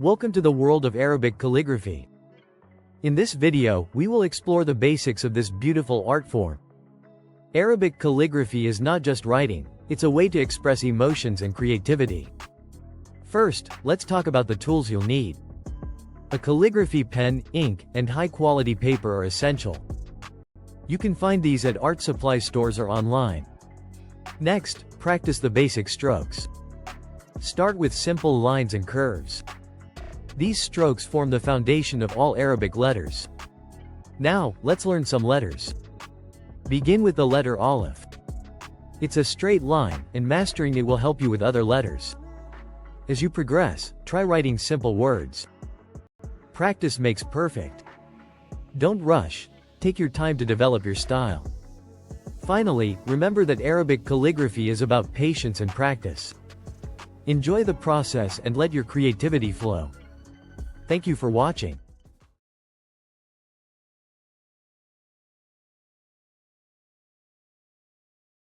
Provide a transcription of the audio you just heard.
Welcome to the world of Arabic calligraphy. In this video, we will explore the basics of this beautiful art form. Arabic calligraphy is not just writing, it's a way to express emotions and creativity. First, let's talk about the tools you'll need. A calligraphy pen, ink, and high-quality paper are essential. You can find these at art supply stores or online. Next, practice the basic strokes. Start with simple lines and curves. These strokes form the foundation of all Arabic letters. Now, let's learn some letters. Begin with the letter Aleph. It's a straight line, and mastering it will help you with other letters. As you progress, try writing simple words. Practice makes perfect. Don't rush, take your time to develop your style. Finally, remember that Arabic calligraphy is about patience and practice. Enjoy the process and let your creativity flow. Thank you for watching.